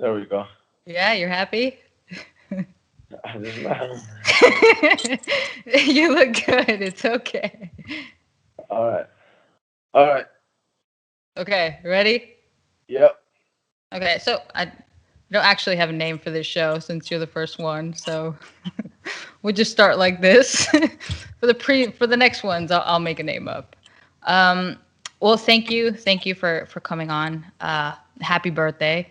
There we go. Yeah, you're happy? All You look good. It's okay. right. All right. Okay, ready? Yep. Okay, so I don't actually have a name for this show since you're the first one, so we'll just start like this. For the next ones, I'll make a name up. Um, well, thank you for coming on. Happy birthday!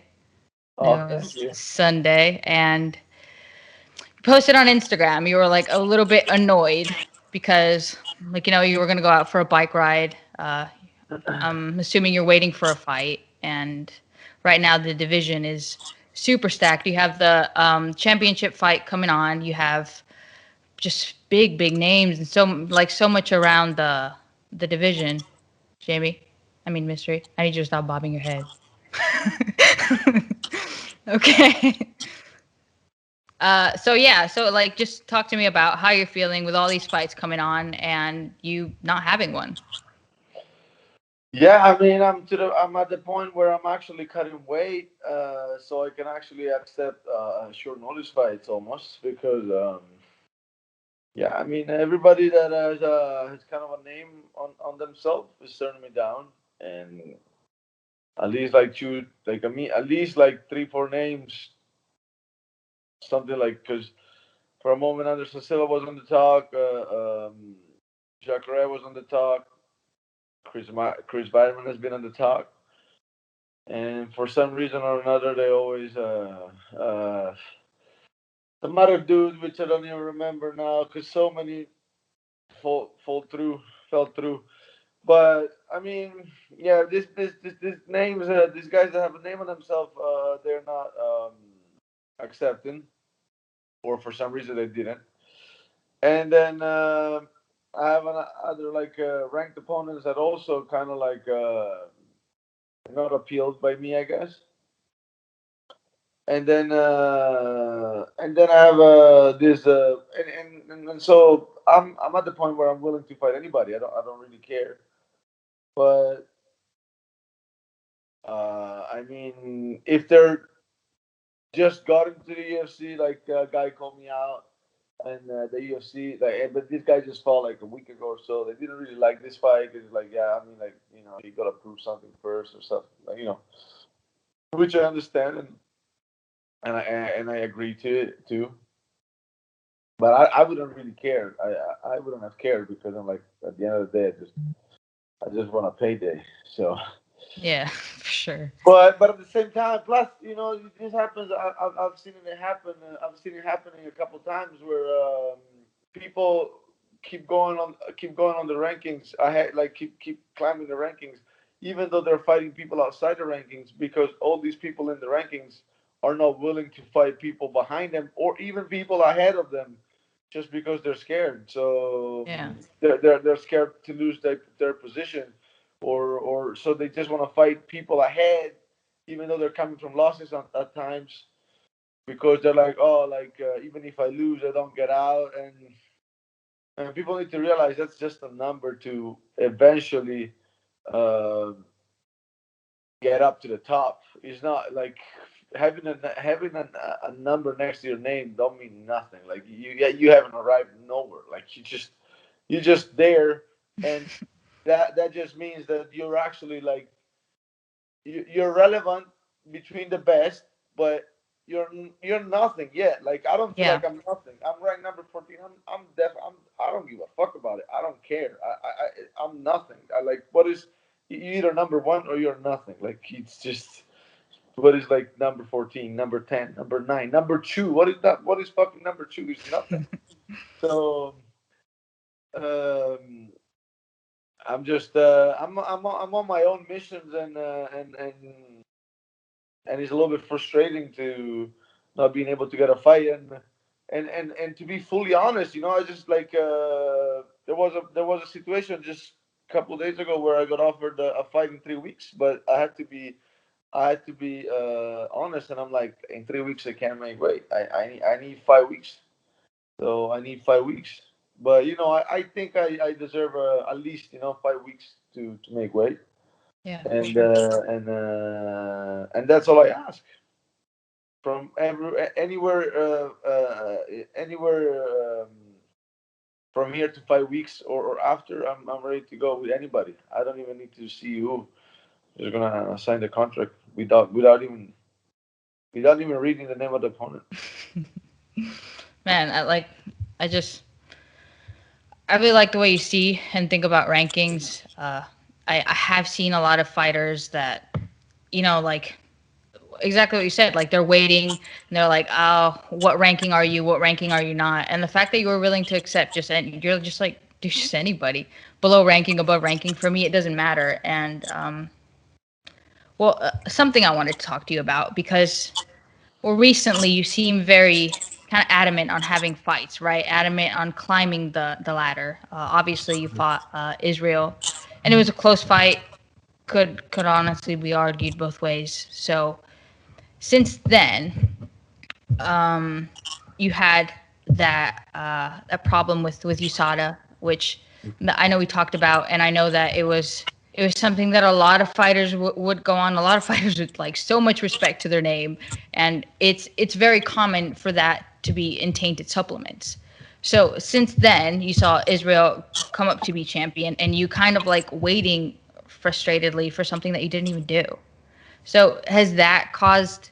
It Oh, thank was you. Sunday, and you posted on Instagram. You were like a little bit annoyed because, like, you were gonna go out for a bike ride. I'm assuming you're waiting for a fight, and right now the division is super stacked. You have the championship fight coming on. You have just big names and so much around the division. Jamie, I mean Mystery. I need you to stop bobbing your head. Okay. So yeah, so like just talk to me about how you're feeling with all these fights coming on and you not having one. Yeah, I mean, I'm at the point where I'm actually cutting weight, so I can actually accept short notice fights almost because, yeah, I mean, everybody that has kind of a name on themselves is turning me down, and at least like two, like I mean, at least like three, four names, something like because for a moment Anderson Silva was on the talk, Jacare was on the talk, Chris Weidman has been on the talk. And for some reason or another, they always some other dude, which I don't even remember now, because so many fell through. But I mean, yeah, this names, these guys that have a name on themselves, they're not accepting, or for some reason they didn't. And then I have other like ranked opponents that also kind of like not appealed by me, I guess. And then I have this and so I'm at the point where I'm willing to fight anybody. I don't really care. But I mean, if they're just got into the UFC, like a guy called me out, and the UFC, like, but this guy just fought like a week ago or so. They didn't really like this fight because, like, yeah, I mean, like, you gotta prove something first or something, like, which I understand, and I agree to it too. But I wouldn't really care. I wouldn't have cared because I'm like, at the end of the day, I just want a payday. So, Yeah, for sure. but at the same time, plus this happens. I've seen it happen. I've seen it happening a couple times where people keep going on the rankings. I had like keep climbing the rankings, even though they're fighting people outside the rankings because all these people in the rankings are not willing to fight people behind them or even people ahead of them, just because they're scared. So Yeah. they're scared to lose their position, or so they just want to fight people ahead, even though they're coming from losses at times because they're like, oh, like even if I lose, I don't get out, and people need to realize that's just a number to eventually uh, get up to the top. It's not like having a number next to your name don't mean nothing. Like you haven't arrived nowhere. Like you just there, and that just means that you're actually like you're relevant between the best, but you're nothing yet. Like I don't feel Yeah. like I'm nothing. I'm ranked number 14. I don't give a fuck about it. I don't care. I'm nothing. I like what is you either number one or you're nothing. Like it's just what is like number 14, number 10, number 9, number 2. What is that? What is fucking number 2? Is nothing. So um, I'm on my own missions, and it's a little bit frustrating to not being able to get a fight. And to be fully honest, I just like there was a situation just a couple of days ago where I got offered a fight in 3 weeks, but I had to be honest, and I'm like, in 3 weeks I can't make weight. I need 5 weeks, so I need 5 weeks. But I think I deserve at least 5 weeks to make weight, Yeah, for and sure. and that's all I ask. from anywhere from here to 5 weeks or after. I'm ready to go with anybody. I don't even need to see who is gonna sign the contract without even reading the name of the opponent. Man, I just I really like the way you see and think about rankings. I have seen a lot of fighters that, like exactly what you said. Like they're waiting and they're like, "Oh, what ranking are you? What ranking are you not?" And the fact that you were willing to accept you're just like just anybody below ranking, above ranking. For me, it doesn't matter. And something I wanted to talk to you about because recently you seem very kind of adamant on having fights, right? Adamant on climbing the ladder. Obviously, you fought Israel, and it was a close fight. Could honestly be argued both ways. So since then, um, you had that problem with USADA, which I know we talked about, and I know that it was something that a lot of fighters would go on. A lot of fighters with like so much respect to their name, and it's very common for that to be in tainted supplements. So since then, you saw Israel come up to be champion, and you kind of like waiting frustratedly for something that you didn't even do. So has that caused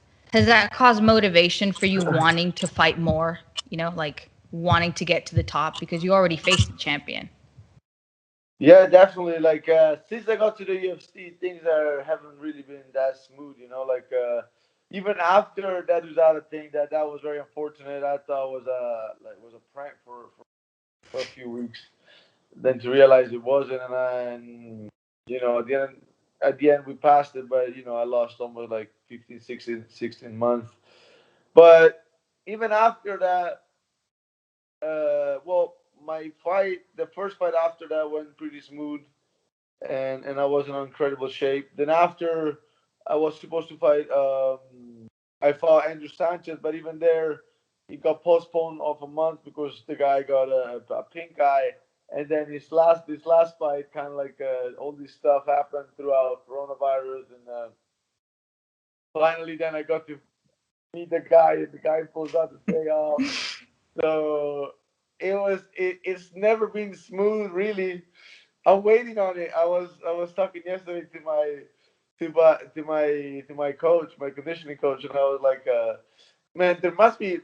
motivation for you wanting to fight more? Like wanting to get to the top because you already faced the champion. Yeah, definitely. Like since I got to the UFC, things haven't really been that smooth. Like even after that Uzada thing, that was very unfortunate. I thought was a prank for a few weeks. Then to realize it wasn't, and at the end we passed it, but I lost almost like 15, 16 months. But even after that, well, the first fight after that went pretty smooth, and I was in incredible shape. Then after, I was supposed to fight. I fought Andrew Sanchez, but even there, he got postponed of a month because the guy got a pink eye. And then this last fight, kind of like all this stuff happened throughout coronavirus, and finally, then I got to meet the guy, and the guy pulls out the day off. So it's never been smooth, really. I'm waiting on it. I was talking yesterday to my coach, my conditioning coach, and I was like, man, there must be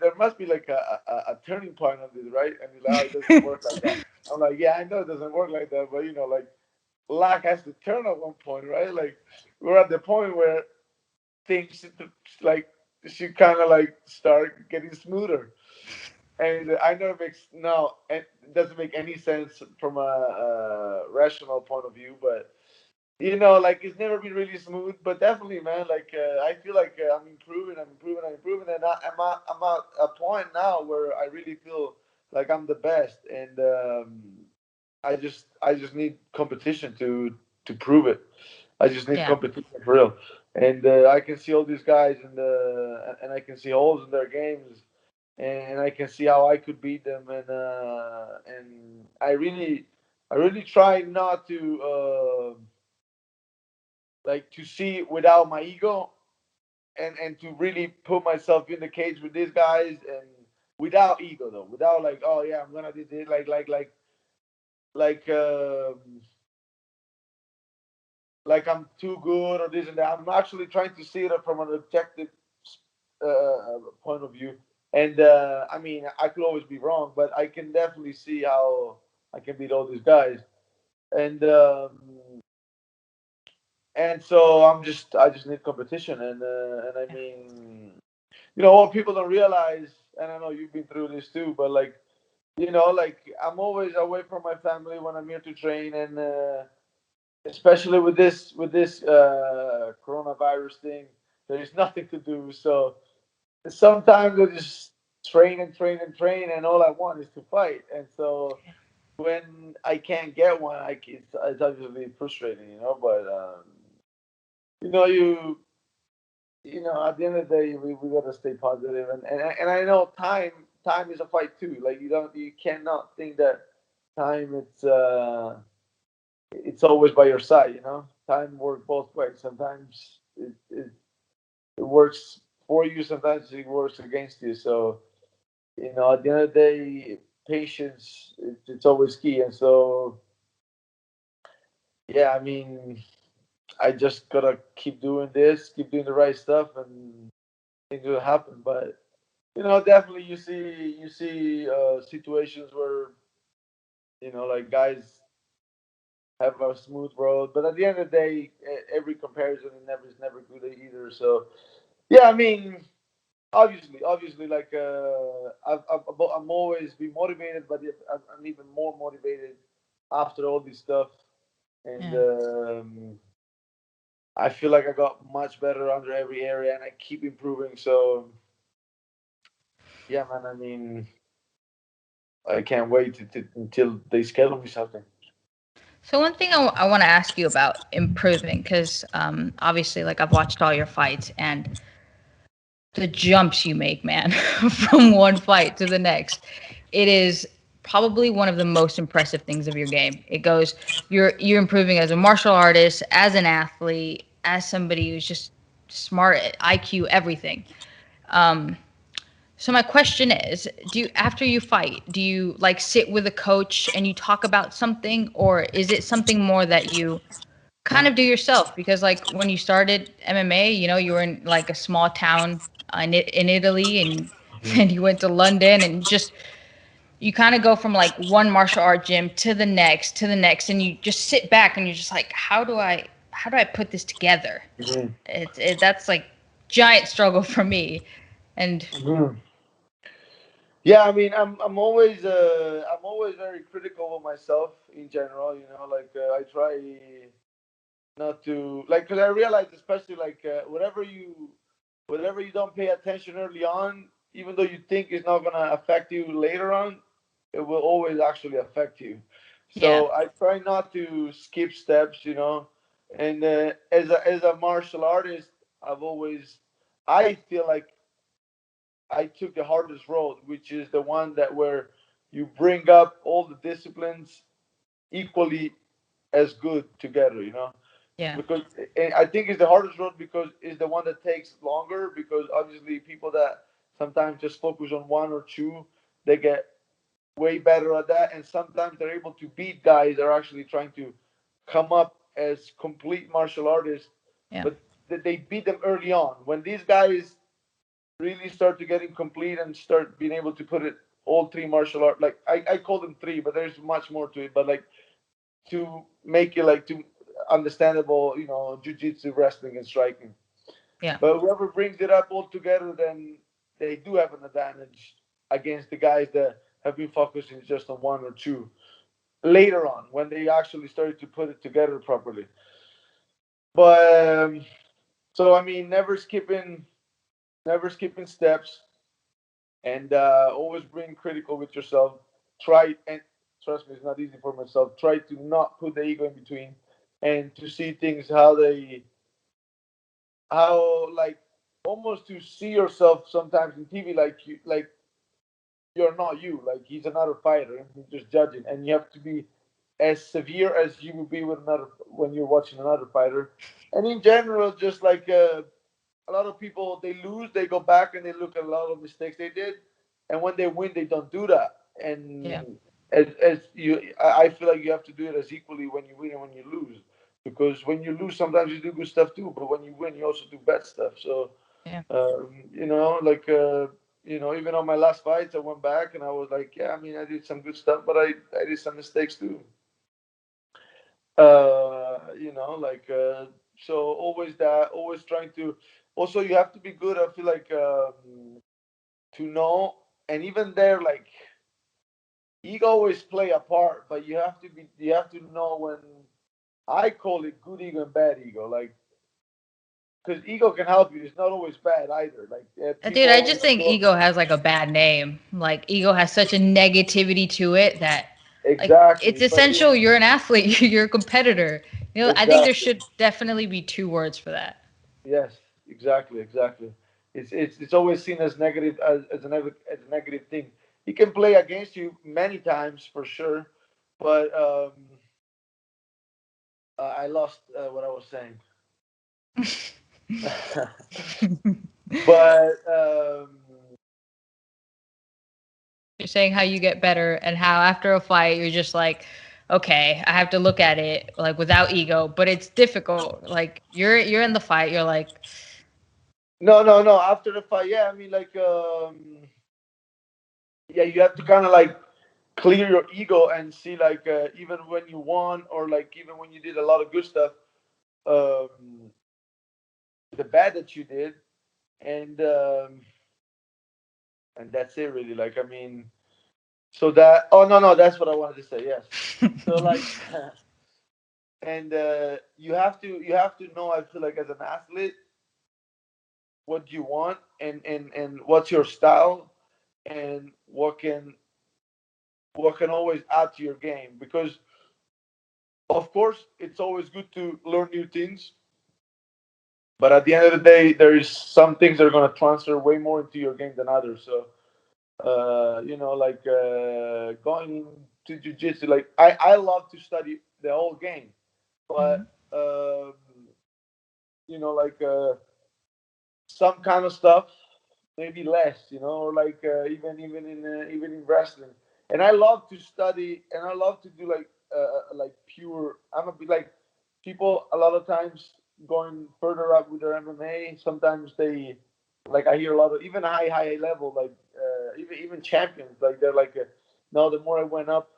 like a turning point on this, right? And he's like, oh, it doesn't work like that. I'm like, yeah, I know it doesn't work like that, but like luck has to turn at one point, right? Like we're at the point where things like should kind of like start getting smoother. And I know it doesn't make any sense from a rational point of view, but like it's never been really smooth. But definitely, man, like I feel like I'm improving, and I'm at a point now where I really feel like I'm the best, and I just need competition to prove it. I just need Yeah. competition for real, and I can see all these guys, and I can see holes in their games, and I can see how I could beat them, and I really try not to like to see without my ego, and to really put myself in the cage with these guys, and without ego though, without like, oh yeah, I'm gonna do this, like like I'm too good or this and that. I'm actually trying to see it from an objective point of view. And I mean, I could always be wrong, but I can definitely see how I can beat all these guys. And so I just need competition, and I mean, what people don't realize, and I know you've been through this too, but like like I'm always away from my family when I'm here to train, and especially with this coronavirus thing, there is nothing to do. So sometimes I just train and train and train, and all I want is to fight. And so when I can't get one, it's obviously frustrating, But you know, you at the end of the day, we gotta stay positive, and I know time is a fight too. Like you cannot think that time it's always by your side. Time works both ways. Sometimes it works for you, sometimes it works against you. So at the end of the day, patience it's always key. And so yeah, I mean, I just gotta keep doing this, keep doing the right stuff, and things will happen. But definitely you see situations where like guys have a smooth road, but at the end of the day, every comparison is never good either. So yeah, I mean, obviously, like I'm always be motivated, but I'm even more motivated after all this stuff, and Yeah. I feel like I got much better under every area, and I keep improving. So yeah, man. I mean, I can't wait until they schedule me something. So one thing I want to ask you about improving, because obviously, like I've watched all your fights and the jumps you make, man, from one fight to the next, it is probably one of the most impressive things of your game. It goes, you're improving as a martial artist, as an athlete, as somebody who's just smart, IQ, everything. Um, so my question is, do you after you fight, do you like sit with a coach and you talk about something, or is it something more that you kind of do yourself? Because like when you started MMA, you were in like a small town in Italy, and Mhm. then you went to London, and just you kind of go from like one martial art gym to the next, and you just sit back and you're just like, how do I put this together? Mhm. That's like giant struggle for me, and Mhm. Yeah, I mean, I'm always very critical of myself in general. Like I try not to like because I realize, especially like whatever you don't pay attention early on, even though you think it's not gonna affect you later on, it will always actually affect you. yeah, So I try not to skip steps, and as a martial artist, I feel like I took the hardest road, which is the one that where you bring up all the disciplines equally as good together, yeah, because and I think it's the hardest road because it's the one that takes longer because obviously people that sometimes just focus on one or two, they get way better at that, and sometimes they're able to beat guys that are actually trying to come up as complete martial artists, yeah, but they beat them early on. When these guys really start to getting complete and start being able to put it all three martial art, like I call them three, but there's much more to it, but like to make it like to understandable, jiu-jitsu, wrestling, and striking. yeah, But whoever brings it up all together, then they do have an advantage against the guys that have been focusing just on one or two later on when they actually started to put it together properly. But so I mean, never skipping steps, and always being critical with yourself. Try and trust me, it's not easy for myself. Try to not put the ego in between, and to see things how like almost to see yourself sometimes in TV like you're not you. Like he's another fighter, and he's just judging, and you have to be as severe as you would be with another when you're watching another fighter. And in general, just like a lot of people, they lose, they go back and they look at a lot of mistakes they did, and when they win, they don't do that. yeah, And as I feel like you have to do it as equally when you win and when you lose, because when you lose, sometimes you do good stuff too, but when you win, you also do bad stuff. So yeah. like even on my last fights, I went back and I was like, yeah, I mean, I did some good stuff, but I did some mistakes too. Like so always that, always trying to. Also, you have to be good. I feel like to know, and even there, like ego always play a part, but you have to know when I call it good ego and bad ego, like because ego can help you. It's not always bad either. Like Dude, people I always just think go ego has like a bad name. Like ego has such a negativity to it that like it's exactly, but essential. You're an athlete, you're a competitor. I think there exactly. should definitely be two words for that. Yes, exactly. It's always seen as negative as a negative thing. He can play against you many times for sure, but I lost what I was saying. But You're saying how you get better and how after a fight you're just like, okay, I have to look at it like without ego, but it's difficult. Like you're in the fight, you're like, no, no, no. After the fight, yeah. I mean, like, yeah, you have to kind of like clear your ego and see, like, even when you won or like even when you did a lot of good stuff, um, the bad that you did, and and that's it really. Like, I mean, so that. Oh no, no, that's what I wanted to say. Yes. So like, and you have to know. I feel like as an athlete, what you want and what's your style and what can always add to your game, because of course it's always good to learn new things, but at the end of the day there is some things that are going to transfer way more into your game than others. So like going to jiu-jitsu, like I love to study the whole game, but Mhm. like some kind of stuff, maybe less, or like even in wrestling. And I love to study, and I love to do like pure. I'm a bit like people a lot of times going further up with their MMA. Sometimes they like I hear a lot of even high level like even champions like they're like no. The more I went up,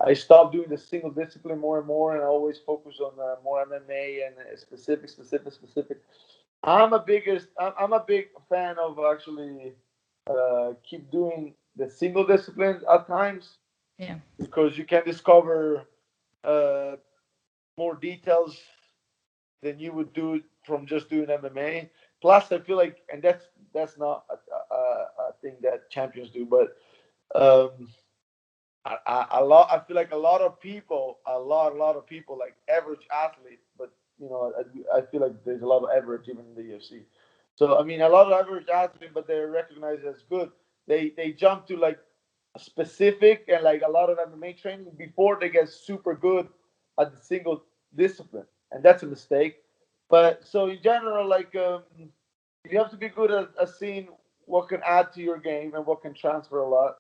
I stopped doing the single discipline more and more, and I always focus on more MMA and specific. I'm a big fan of actually keep doing the single disciplines at times, Yeah. because you can discover uh, more details than you would do from just doing MMA. Plus, I feel like, and that's not a thing that champions do, but um, a lot. I feel like a lot of people, a lot of people, like average athletes, but I feel like there's a lot of average even in the UFC. So I mean, a lot of average athletes, but they're recognized as good. They jump to like specific and like a lot of MMA training before they get super good at the single discipline, and that's a mistake. But so in general, like you have to be good at seeing what can add to your game and what can transfer a lot,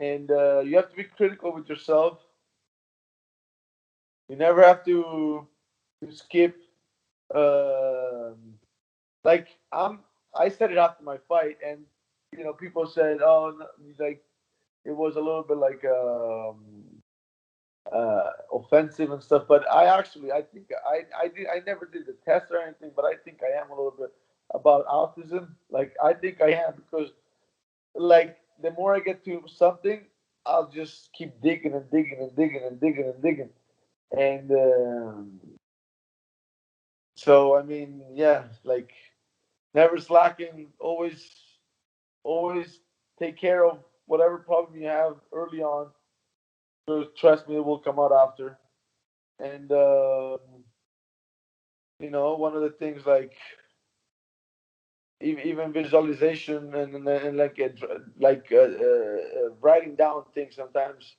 and you have to be critical with yourself. You never have to skip. Um, like I said it after my fight, and people said, "Oh, no," like it was a little bit like offensive and stuff. But I think I never did the test or anything, but I think I am a little bit about autism. Like I think I am, because like the more I get to something, I'll just keep digging and digging and digging and digging and digging. And so I mean, yeah, like never slacking, always take care of whatever problem you have early on. So trust me, it will come out after. And one of the things like even visualization and like writing down things sometimes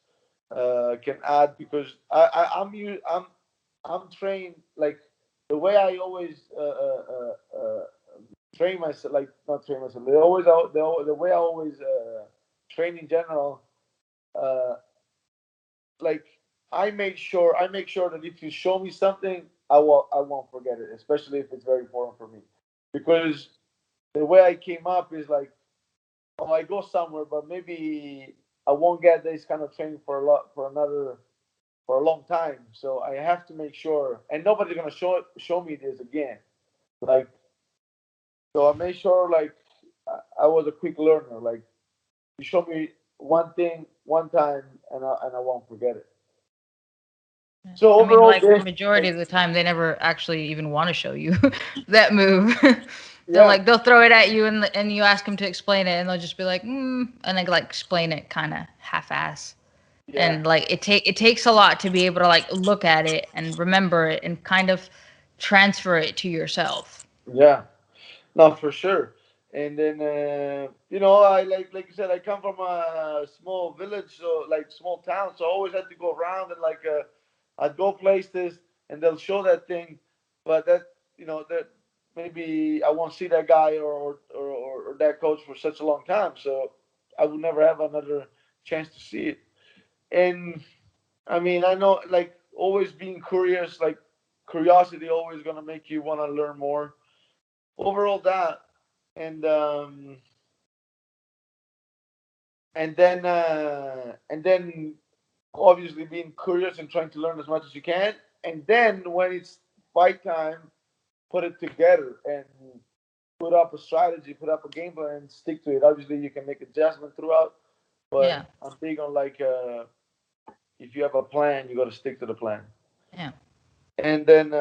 can add, because I'm trained like the way I always train myself, like not train myself. The way I always train in general. Uh, like I make sure that if you show me something, I won't forget it, especially if it's very important for me, because the way I came up is like, oh, I go somewhere, but maybe I won't get this kind of training for a long time. So I have to make sure, and nobody's gonna show me this again. Like, so I made sure like I was a quick learner. Like, you show me one thing one time, and I won't forget it. Yeah. So I mean, overall, like this, majority of the time, they never actually even want to show you that move. yeah, They'll throw it at you and you ask them to explain it, and they'll just be like, and they like explain it kind of half-ass. yeah, And like it takes a lot to be able to like look at it and remember it and kind of transfer it to yourself. yeah. No, for sure. And then I like you said, I come from a small village, so like small town, so I always had to go around and like I'd go places and they'll show that thing, but that that. maybe I won't see that guy or that coach for such a long time. So I will never have another chance to see it. And I mean, I know like always being curious, like curiosity always gonna make you want to learn more. Overall, that and um, and then obviously being curious and trying to learn as much as you can. And then when it's fight time, put it together and put up a strategy, put up a game plan, and stick to it. Obviously, you can make adjustments throughout, Yeah. but I'm big on like if you have a plan, you got to stick to the plan. Yeah. And then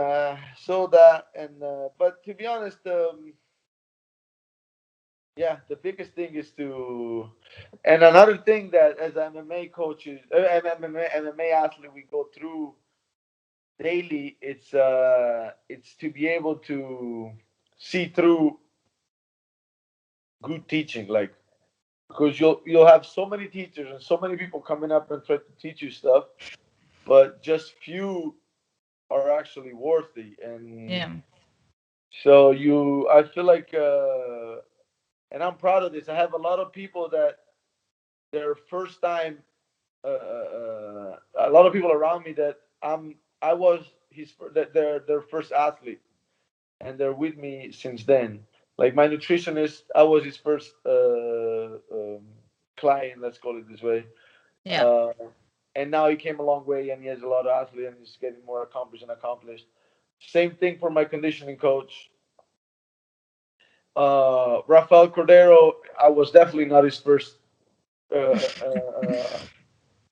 so that and but to be honest, yeah, the biggest thing is to and another thing that as MMA coaches, MMA athlete, we go through daily. It's to be able to see through good teaching, like because you'll have so many teachers and so many people coming up and try to teach you stuff, but just few are actually worthy. And Yeah. so I feel like, and I'm proud of this. I have a lot of people that their first time, a lot of people around me that I was that their first athlete, and they're with me since then. Like my nutritionist, I was his first client. Let's call it this way. Yeah. Uh, and now he came a long way, and he has a lot of athletes, and he's getting more accomplished and accomplished. Same thing for my conditioning coach, Rafael Cordero. I was definitely not his first uh,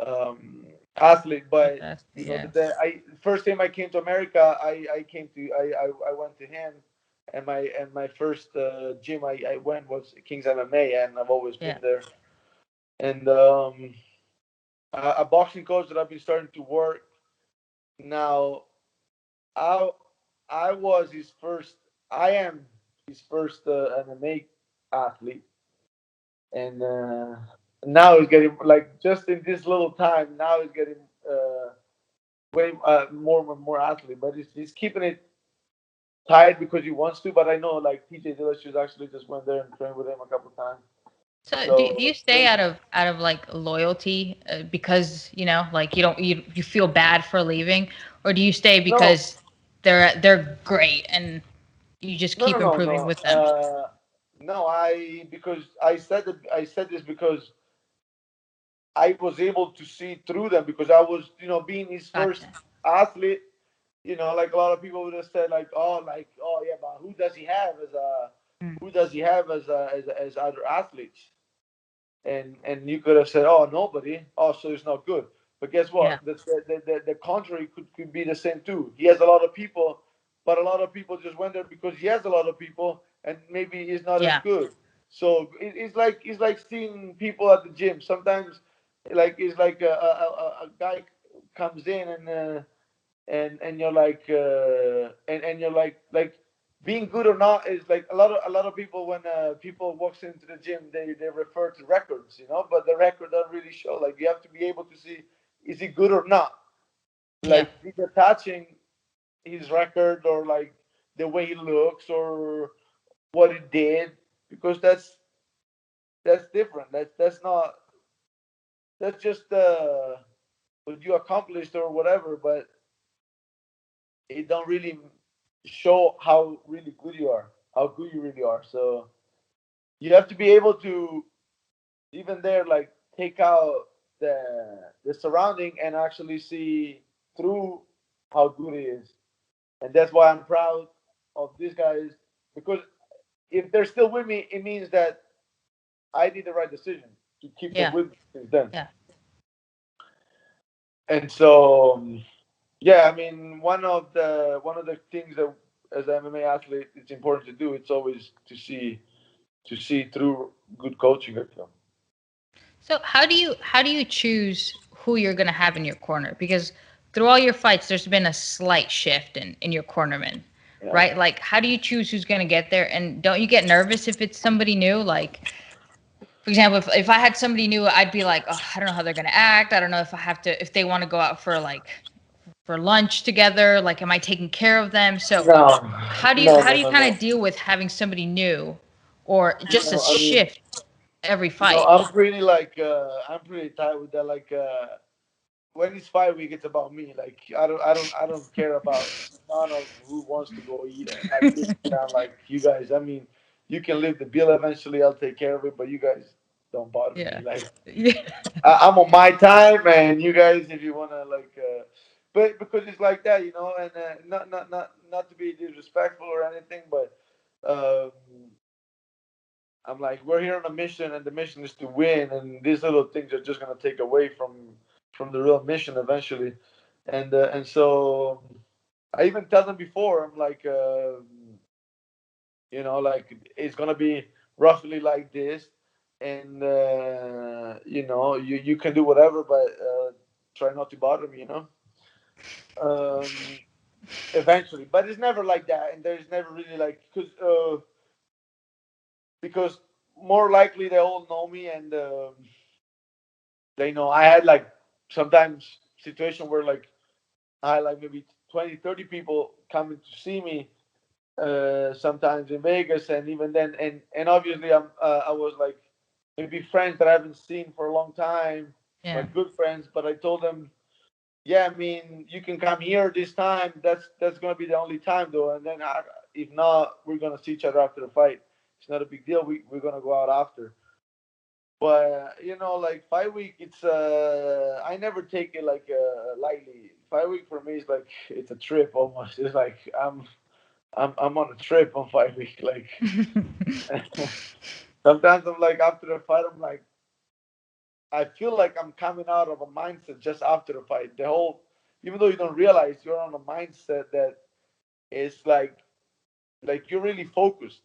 um, athlete, but That's you know, yeah. I first time I came to America, I went to him, and my first gym I went was King's MMA, and I've always been Yeah. there. And a boxing coach that I've been starting to work now. I I was his first. I am his first MMA athlete, and now he's getting like just in this little time. Now he's getting way more and more athlete, but he's keeping it tight because he wants to. But I know like TJ Dillashaw actually just went there and trained with him a couple times. So do So you stay out of like loyalty because like you feel bad for leaving, or do you stay no, because they're great and you just no, no, keep no, improving no. with them? No, because I said this because I was able to see through them because I was, being his first Gotcha. athlete. Like a lot of people would have said, oh yeah, but Mm. who does he have as other athletes? And you could have said, oh, nobody. Oh, so it's not good. But guess Yeah. what? The contrary could be the same too. He has a lot of people, but a lot of people just went there because he has a lot of people, and maybe he's not as Yeah. good. So it's like seeing people at the gym. Sometimes, like it's like a guy comes in and you're like and you're like being good or not is like a lot of people when people walks into the gym they refer to records, but the record doesn't really show. Like you have to be able to see is he good or not. Yeah. Like he's attaching his record or like the way he looks or what he did because that's different. That's not that's just what you accomplished or whatever, but it don't really show how really good you are, how good you really are. So you have to be able to even there like take out the surrounding and actually see through how good he is. And that's why I'm proud of these guys because if they're still with me, it means that I did the right decision to keep them Yeah. with me since then. Yeah. And so yeah, I mean one of the things that as an MMA athlete it's important to do. It's always to see through good coaching. I feel. So how do you choose who you're going to have in your corner? Because through all your fights, there's been a slight shift in your cornerman, Yeah. right? Like, how do you choose who's going to get there? And don't you get nervous if it's somebody new? Like, for example, if I had somebody new, I'd be like, oh, I don't know how they're going to act. I don't know if I have to if they want to go out for for lunch together? Like, am I taking care of them? So No, no, how no, do you no, kind no. of deal with having somebody new or just a No, I mean, shift every fight? I'm pretty tight with that. When it's fight week, it's about me. Like I don't care about none of who wants to go eat, and I sit down like you guys. I mean, you can leave the bill eventually. I'll take care of it, but you guys don't bother Yeah. me. Like Yeah. I'm on my time, and you guys, if you wanna but because it's like that, and not to be disrespectful or anything, but um, I'm like, we're here on a mission, and the mission is to win, and these little things are just gonna take away from the real mission eventually, and so I even tell them before, I'm like, like it's gonna be roughly like this, and you can do whatever, but try not to bother me, um, eventually, but it's never like that, and there's never really like because more likely they all know me and. They know I had like sometimes situation where like I had like maybe 20, 30 people coming to see me sometimes in Vegas, and even then, and obviously I was like maybe friends that I haven't seen for a long time, Yeah. like good friends, but I told them, yeah, I mean you can come here this time. That's gonna be the only time though, and then if not, we're gonna see each other after the fight. It's not a big deal. We're gonna go out after. But like fight week, it's I never take it like lightly. Fight week for me is like it's a trip almost. It's like I'm on a trip on fight week. Like sometimes I'm like after the fight, I'm like I feel like I'm coming out of a mindset just after the fight. The whole, even though you don't realize you're on a mindset that is like you're really focused,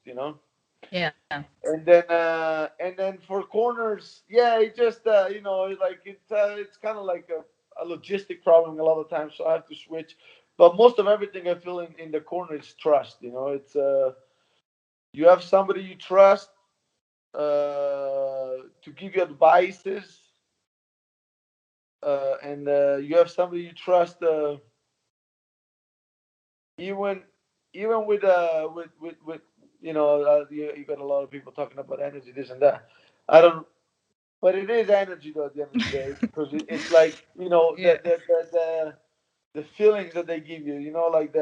Yeah. And then for corners, yeah, it just like it's kind of like a logistic problem a lot of times, so I have to switch. But most of everything I feel in the corner is trust. It's you have somebody you trust to give you advices, and you have somebody you trust, even even with you got a lot of people talking about energy, this and that. I don't. But it is energy though at the end of the day because it's like Yeah. the feelings that they give you, like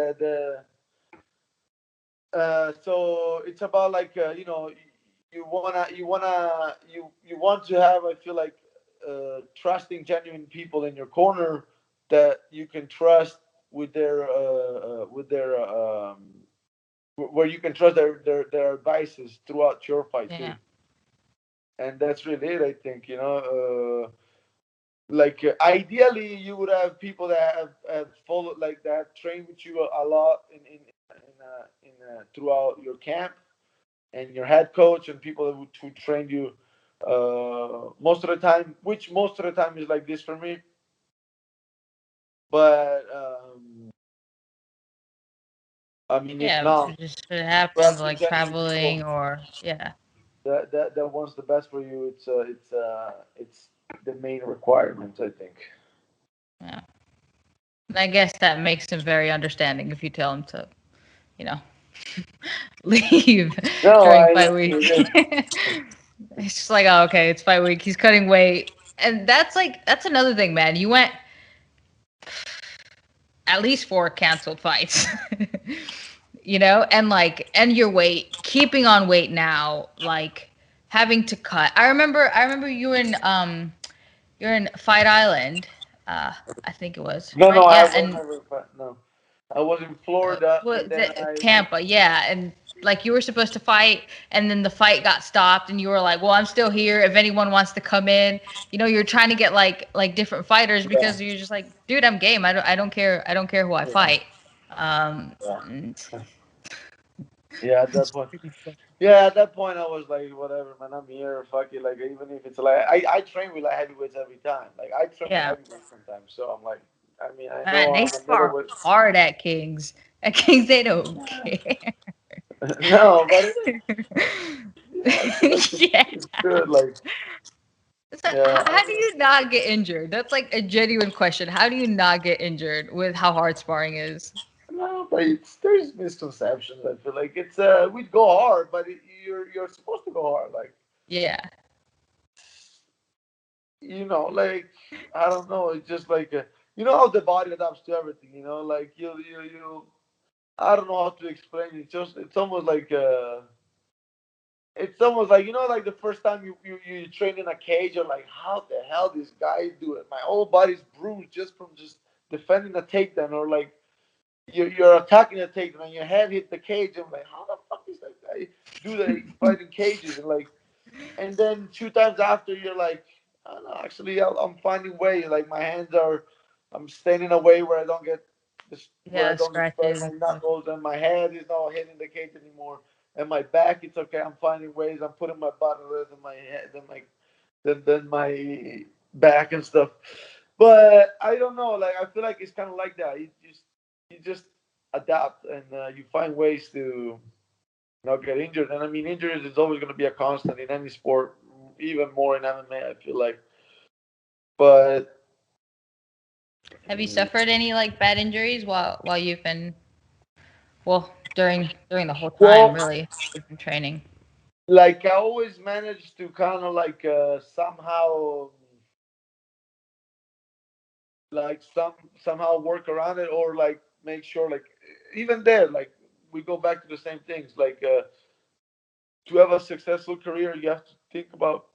so it's about like you want to have, I feel like, trusting genuine people in your corner that you can trust where you can trust their advices throughout your fight too. Yeah. And that's really it, I think. Like ideally you would have people that have followed like that, trained with you a lot throughout your camp, and your head coach and people who trained you most of the time, which most of the time is like this for me. But I mean, if Yeah, not, just it happens trusting like genuine people traveling or yeah. that wants the best for you, it's the main requirement, I think. Yeah. And I guess that makes him very understanding if you tell him to, you know, leave No, during I fight mean, week. It's just like, oh, okay, it's fight week. He's cutting weight. And that's another thing, man. You went at least 4 canceled fights. And your weight, keeping on weight now, like having to cut. I remember you're in Fight Island. Uh I think it was, no, right? no, I Yeah, was and never, but no, I was in Florida, and then I moved. Tampa, yeah, and like you were supposed to fight, and then the fight got stopped, and you were like, "Well, I'm still here. If anyone wants to come in, you're trying to get like different fighters Yeah, because you're just like, dude, I'm game. I don't care who I yeah, fight." yeah, And yeah. At it's that point, pretty funny. yeah, at that point, I was like, whatever, man. I'm here. Fuck it. Like, even if it's like, I train with like heavyweights every time. Like, I train with Yeah, heavyweights sometimes. So I'm like, I mean, I know man, they I'm a spar middleweight. hard at Kings. At Kings, they don't care. No, but yeah, I feel like Yeah. it's good. Like, So Yeah, how do you not get injured? That's like a genuine question. How do you not get injured with how hard sparring is? no, but there's misconceptions. I feel like it's we go hard, but you're supposed to go hard. Like Yeah. like I don't know. It's just like how the body adapts to everything. Like you. I don't know how to explain it. It's almost like like the first time you train in a cage. You're like, how the hell this guy do it? My whole body's bruised just from just defending a takedown, or like you're attacking a takedown and your head hit the cage. I'm like, how the fuck is that guy do that? He fight in cages and then two times after you're like, I don't know, actually I'm finding ways. Like I'm staying in a way where I don't get this, where I Yeah, don't destroy scratches my and stuff. knuckles, and my head is not hitting the cage anymore, and my back it's okay. I'm finding ways. I'm putting my butt on it and my head and then my back and stuff. But I don't know. Like I feel like it's kind of like that. You just adapt and you find ways to not get injured. And I mean, injuries is always going to be a constant in any sport, even more in MMA. I feel like, but Have you suffered any like bad injuries while you've been during the whole time well, really you've been training? like I always manage to kind of like somehow somehow work around it, or like make sure like even there like we go back to the same things like to have a successful career you have to think about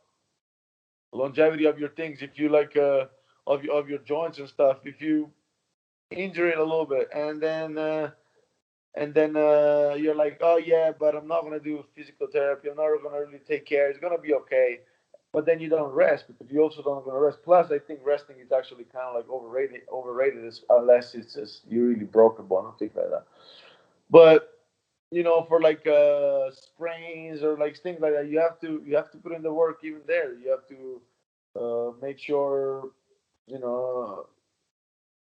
longevity of your things. If you like of your joints and stuff, if you injure it a little bit and then you're like, oh yeah, but I'm not gonna do physical therapy. I'm not gonna really take care. It's gonna be okay. But then you don't rest because you also don't gonna rest. Plus, I think resting is actually kind of like overrated. Overrated unless it's just you really broke a bone or things like that. But for like sprains or like things like that, you have to put in the work even there. You have to make sure you know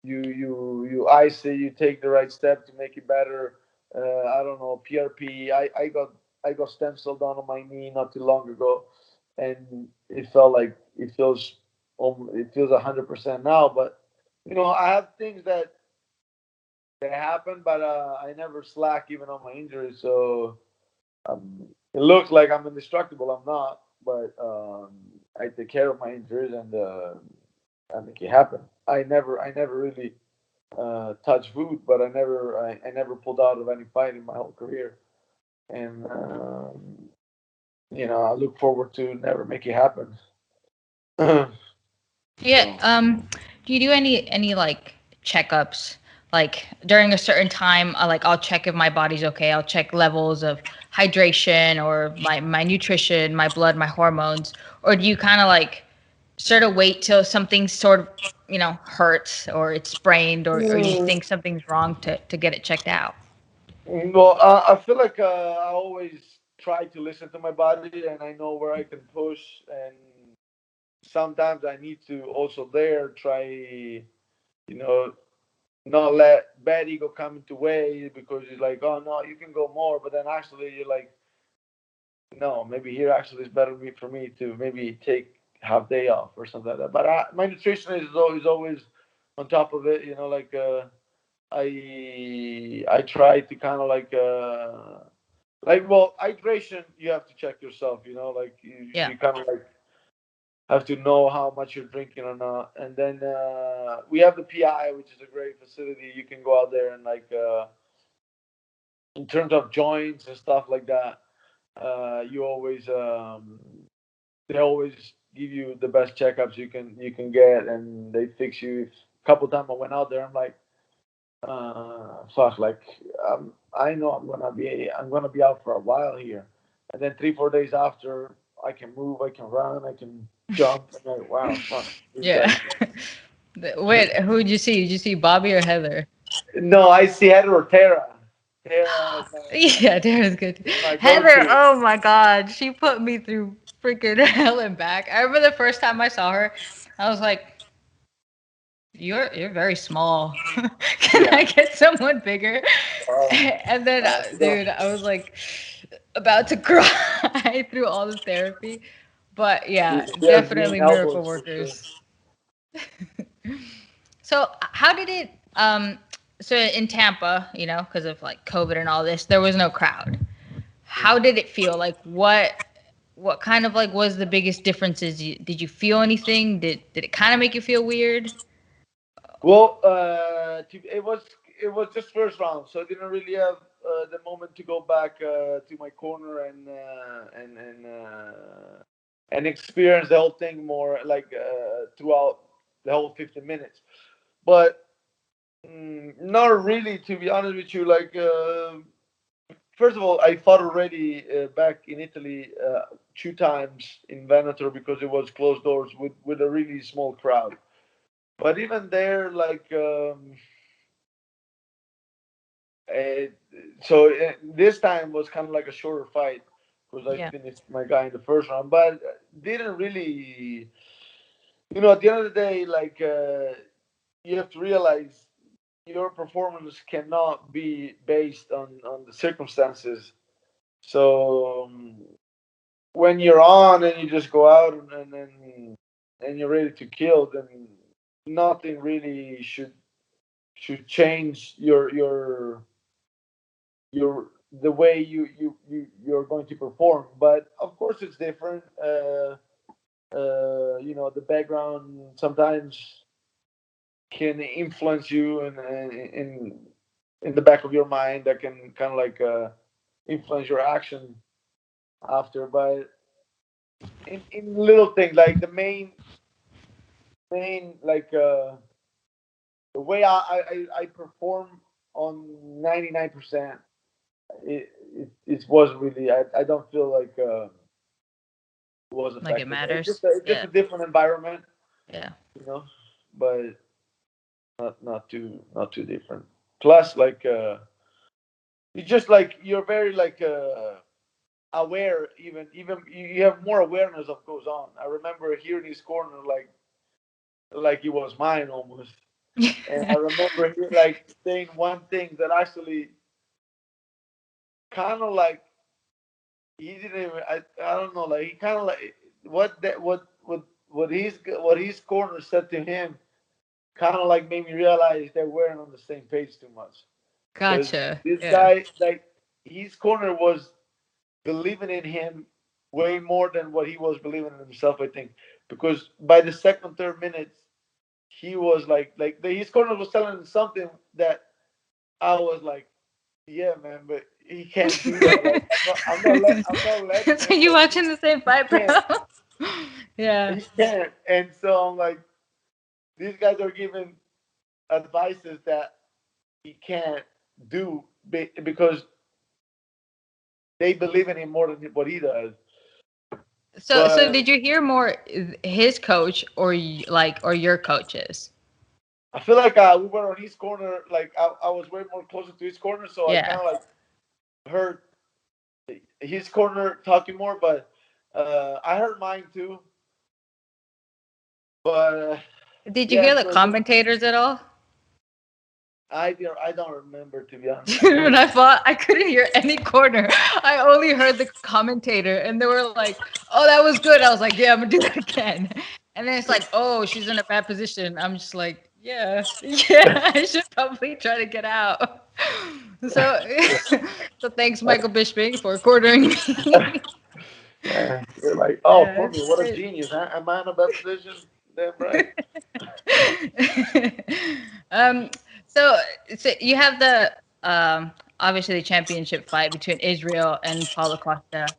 you ice it, you take the right step to make it better. I don't know, PRP. I got stem cell done on my knee not too long ago, and it felt like it feels 100% now. But I have things that happen, but I never slack even on my injuries. So it looks like I'm indestructible. I'm not, but I take care of my injuries and I make it happen. I never really touch food, but I never pulled out of any fight in my whole career, and I look forward to never make it happen. Yeah. So Do you do any like checkups? Like during a certain time, like I'll check if my body's okay. I'll check levels of hydration or my nutrition, my blood, my hormones. Or do you kind of like sort of wait till something sort of hurts or it's sprained or you Mm, think something's wrong to get it checked out? well, I feel like I always try to listen to my body, and I know where I can push, and sometimes I need to also there try, not let bad ego come into way because you're like, oh no, you can go more, but then actually you're like, no, maybe here actually is better for me to maybe take half day off or something like that. But my nutrition is always on top of it. Like I try to kind of like well, hydration you have to check yourself. Like you Yeah. you kind of like have to know how much you're drinking or not. And then we have the PI, which is a great facility. You can go out there and like in terms of joints and stuff like that. You always they always give you the best checkups you can get, and they fix you. A couple times I went out there, I'm like, fuck, like I know I'm gonna be out for a while here, and then 3-4 days after, I can move, I can run, I can jump. I'm like, wow, fuck, this Yeah. guy's. Wait, who did you see? Did you see Bobby or Heather? No, I see Heather or Tara. Tara is Yeah, Darren's good. my Heather, go-to. oh my God, she put me through freaking hell and back. I remember the first time I saw her, I was like, "You're very small. Can Yeah. I get someone bigger?" Uh, And then, you know, dude, I was like about to cry through all the therapy. But yeah, He has mean definitely miracle elbows for sure. workers. So how did it so in Tampa, you know, because of like COVID and all this, there was no crowd. How did it feel? Like what kind of like was the biggest differences? Did you feel anything? Did it kind of make you feel weird? Well, it was just first round, so I didn't really have the moment to go back to my corner and experience the whole thing more like throughout the whole 50 minutes. But not really, to be honest with you. Like, first of all, I fought already back in Italy 2 times in Veneto because it was closed doors with a really small crowd. But even there, like, uh, this time was kind of like a shorter fight because I Yeah. finished my guy in the first round, but didn't really. At the end of the day, like, you have to realize your performance cannot be based on the circumstances. So when you're on and you just go out and you're ready to kill, then nothing really should change your the way you're going to perform. But of course, it's different. The background sometimes can influence you in the back of your mind that can kind of like influence your action after. But in little things like the main like the way I perform on 99%, it was really I don't feel like it was Like it affected. matters. It's just Yeah. a different environment, Yeah. you know, but not too different. Plus, like, it's just like you're very like aware. Even you have more awareness of goes on. I remember hearing his corner like it was mine almost, and I remember he like saying one thing that actually kind of like he didn't even I don't know, like he kind of like what his corner said to him kind of like made me realize they weren't on the same page too much because Gotcha. this Yeah. guy, like, his corner was believing in him way more than what he was believing in himself, I think, because by the second third minutes he was his corner was telling him something that I was like, yeah, man, but he can't do that. Like, I'm not letting So him, you but watching the same he fight, bro? can't. Yeah. He can't. And so I'm like, these guys are giving advices that he can't do because they believe in him more than what he does. So But did you hear more his coach or or your coaches? I feel like we were on his corner. Like, I was way more closer to his corner, so I Yeah. kind of like heard his corner talking more. But I heard mine too. But Did you yeah, hear the so just commentators at all? I don't remember, to be honest. I Dude, when couldn't. I fought, I couldn't hear any corner. I only heard the commentator, and they were like, "Oh, that was good." I was like, "Yeah, I'm gonna do that again." And then it's like, "Oh, she's in a bad position." I'm just like, "Yeah, yeah, I should probably try to get out." So, so thanks, Michael Bisping, for cornering me. Yeah, they're like, oh, Yeah, Cormier, it's what a great. genius! Huh? Am I in a bad position? Damn right. um, so, so you have the obviously the championship fight between Israel and Paulo Costa.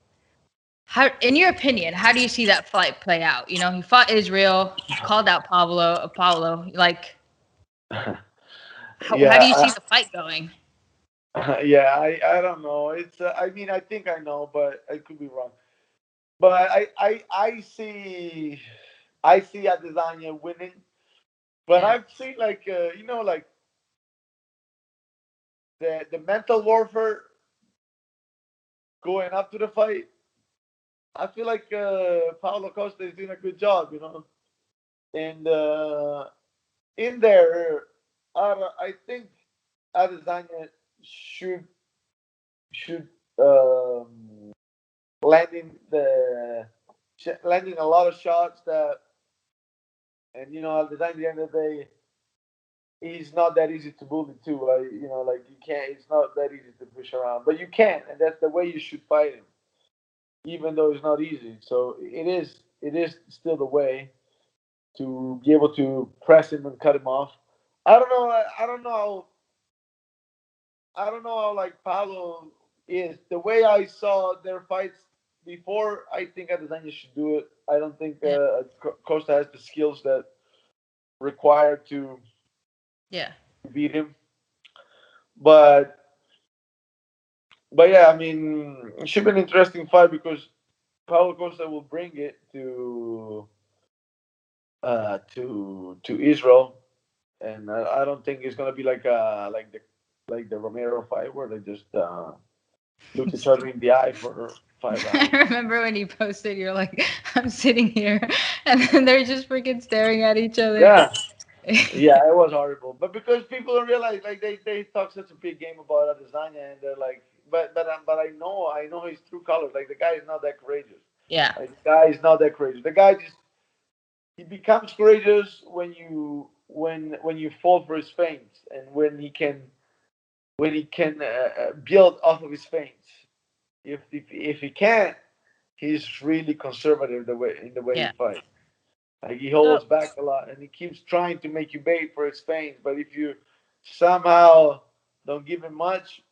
How, in your opinion, how do you see that fight play out? You know, he fought Israel, he called out Apollo. Like, how Yeah, do you see the fight going? yeah. I don't know. It's. I mean, I think I know, but I could be wrong. But I see Adesanya winning. But Yeah. I've seen like like the mental warfare going up to the fight. I feel like Paulo Costa is doing a good job. And in there, I think Adesanya should should um, land in the landing a lot of shots that, and at the end of the day, he's not that easy to bully too. Like you can't. It's not that easy to push around, but you can, and that's the way you should fight him, even though it's not easy. So it is. It is still the way to be able to press him and cut him off. I don't know. I don't know how. I don't know how like Paulo is. The way I saw their fights before, I think Adesanya should do it. I don't think Yeah. Costa has the skills that required to Yeah. beat him. But yeah, I mean, it should be an interesting fight because Paulo Costa will bring it to Israel, and I don't think it's gonna be like the Romero fight where they just look each other in the eye for 5 rounds. I remember when you posted, you're like, I'm sitting here, and then they're just freaking staring at each other. Yeah, yeah, it was horrible. But because people don't realize, like they talk such a big game about Adesanya, and they're like, but I know his true colors. Like the guy is not that courageous. Yeah. Like the guy is not that courageous. The guy just he becomes courageous when you fall for his feints and when he can build off of his feints. If he can't, he's really conservative in the way he Yeah. fights. Like he So, holds back a lot and he keeps trying to make you bait for his feints. But if you somehow don't give him much,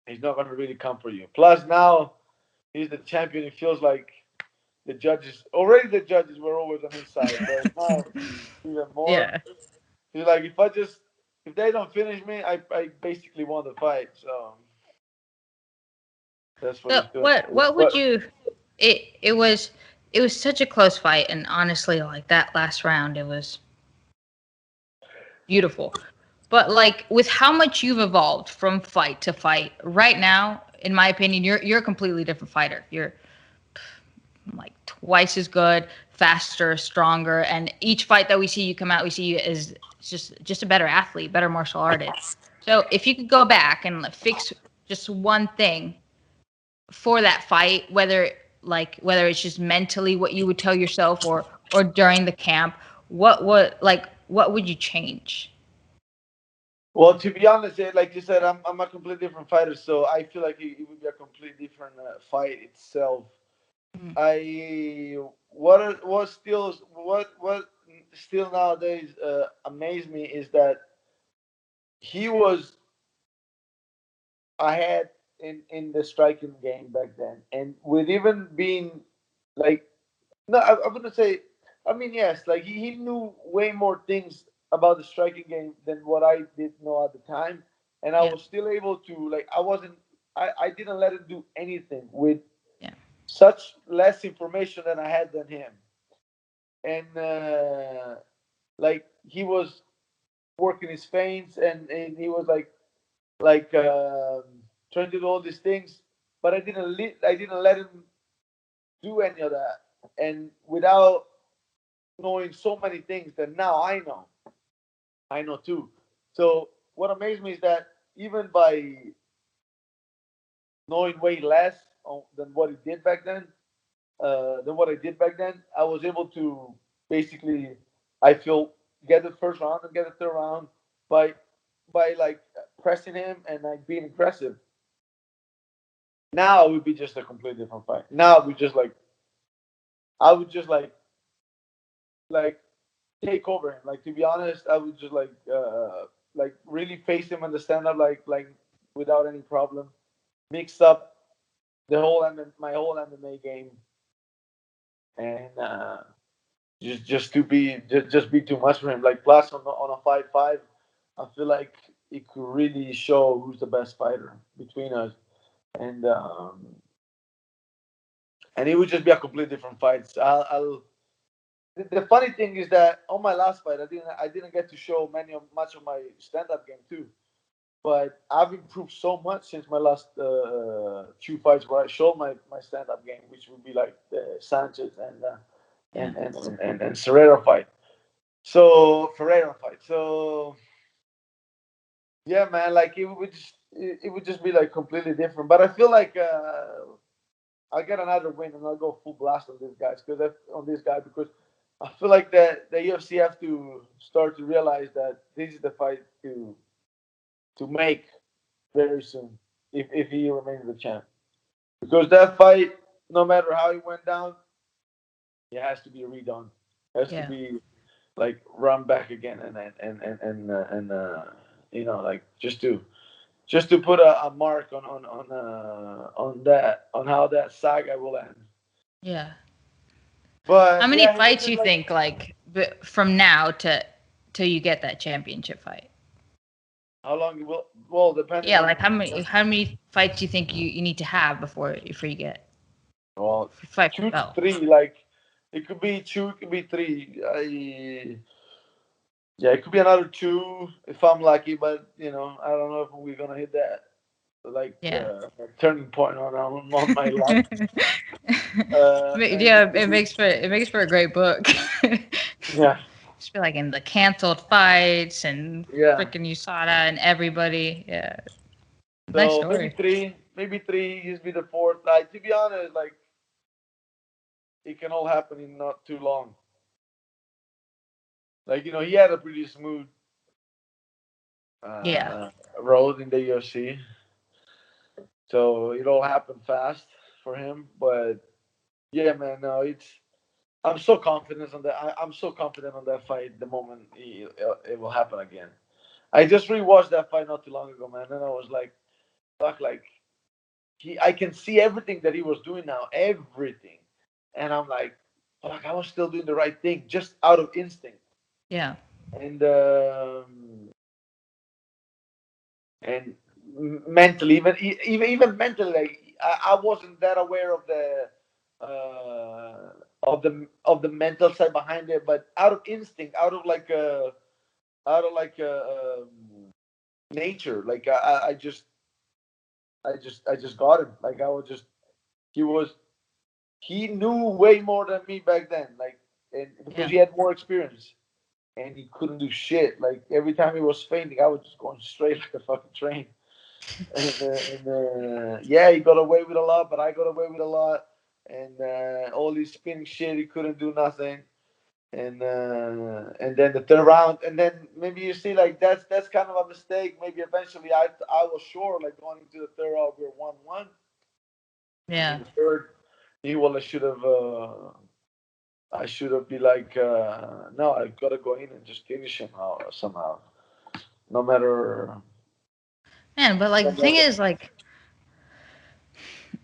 he's not gonna really come for you. Plus now he's the champion. It feels like the judges were always on his side, but now even more. yeah. He's like if they don't finish me, I basically won the fight. So that's what So he's doing. what would But you it was such a close fight, and honestly, like that last round, it was beautiful. But like with how much you've evolved from fight to fight, right now, in my opinion, you're a completely different fighter. You're like twice as good, faster, stronger, and each fight that we see you come out, we see you as just a better athlete, better martial artist. So if you could go back and like, fix just one thing for that fight, whether it's just mentally what you would tell yourself or during the camp, what would you change? well, to be honest, like you said, I'm a completely different fighter, so I feel like it would be a completely different fight itself. Mm. I what still nowadays amazed me is that he was ahead in the striking game back then, and with even being like no, I wouldn't say. I mean, yes, like he knew way more things about the striking game than what I did know at the time, and I Yeah, was still able to like I wasn't I didn't let him do anything with yeah, such less information than I had than him, and like he was working his feints and he was like trying to do all these things, but I didn't let him do any of that, and without knowing so many things that now I know too. So what amazed me is that even by knowing way less than what he did back then, than what I did back then, I was able to basically, I feel, get the first round and get the third round by like pressing him and like being aggressive. Now it would be just a completely different fight. Now it would just like I would just like take over him. Like to be honest, I would just like really face him on the stand up like without any problem. Mix up my whole MMA game and just to be just be too much for him. Like plus on a 5-5, I feel like it could really show who's the best fighter between us, and um, and it would just be a completely different fight. So the funny thing is that on my last fight, I didn't get to show much of my stand up game too. But I've improved so much since my last two fights where I showed my stand up game, which would be like the Sanchez yeah. and Ferreira fight. So yeah, man, like it would just be like completely different. But I feel like I'll get another win and I'll go full blast on these guys because I feel like that the UFC have to start to realize that this is the fight to make very soon if he remains the champ. Because that fight, no matter how it went down, it has to be redone. It has to Yeah. be like run back again like just to put a mark on how that saga will end. Yeah. How But many yeah, he fights just you like think like from now to till you get that championship fight? how long it will well depending Yeah, on like how many fights do you think you need to have before you get well fight for the 2 to belt? 3 like it could be 2, it could be 3. Yeah, it could be another 2 if I'm lucky, but I don't know if we're gonna hit that like Yeah. turning point on my life. And it Yeah, could be it makes for a great book. yeah, Just be like in the canceled fights and yeah. freaking USADA and everybody. Yeah. Nice So maybe story. 3, maybe 3 gives me the fourth. Like to be honest, like it can all happen in not too long. Like he had a pretty smooth Yeah. uh, road in the UFC, so it all happened fast for him. But yeah, man, no, I'm so confident on that. I'm so confident on that fight. The moment it will happen again. I just rewatched that fight not too long ago, man, and I was like, fuck, like I can see everything that he was doing now, everything, and I'm like, fuck, I was still doing the right thing just out of instinct, Yeah. and mentally, even mentally, like I wasn't that aware of the mental side behind it, but out of instinct, out of nature, like I just got him. Like I was just he was he knew way more than me back then, like, and because Yeah. he had more experience, and he couldn't do shit. Like every time he was fainting, I was just going straight like a fucking train. And yeah, he got away with a lot, but I got away with a lot. And all this spinning shit, he couldn't do nothing. And then the third round, and then maybe you see like that's kind of a mistake. Maybe eventually I was sure like going into the third round we are 1-1, and in Yeah. the third, well I should have be like no, I gotta go in and just finish him out somehow, no matter. Man, but like No the thing matter is like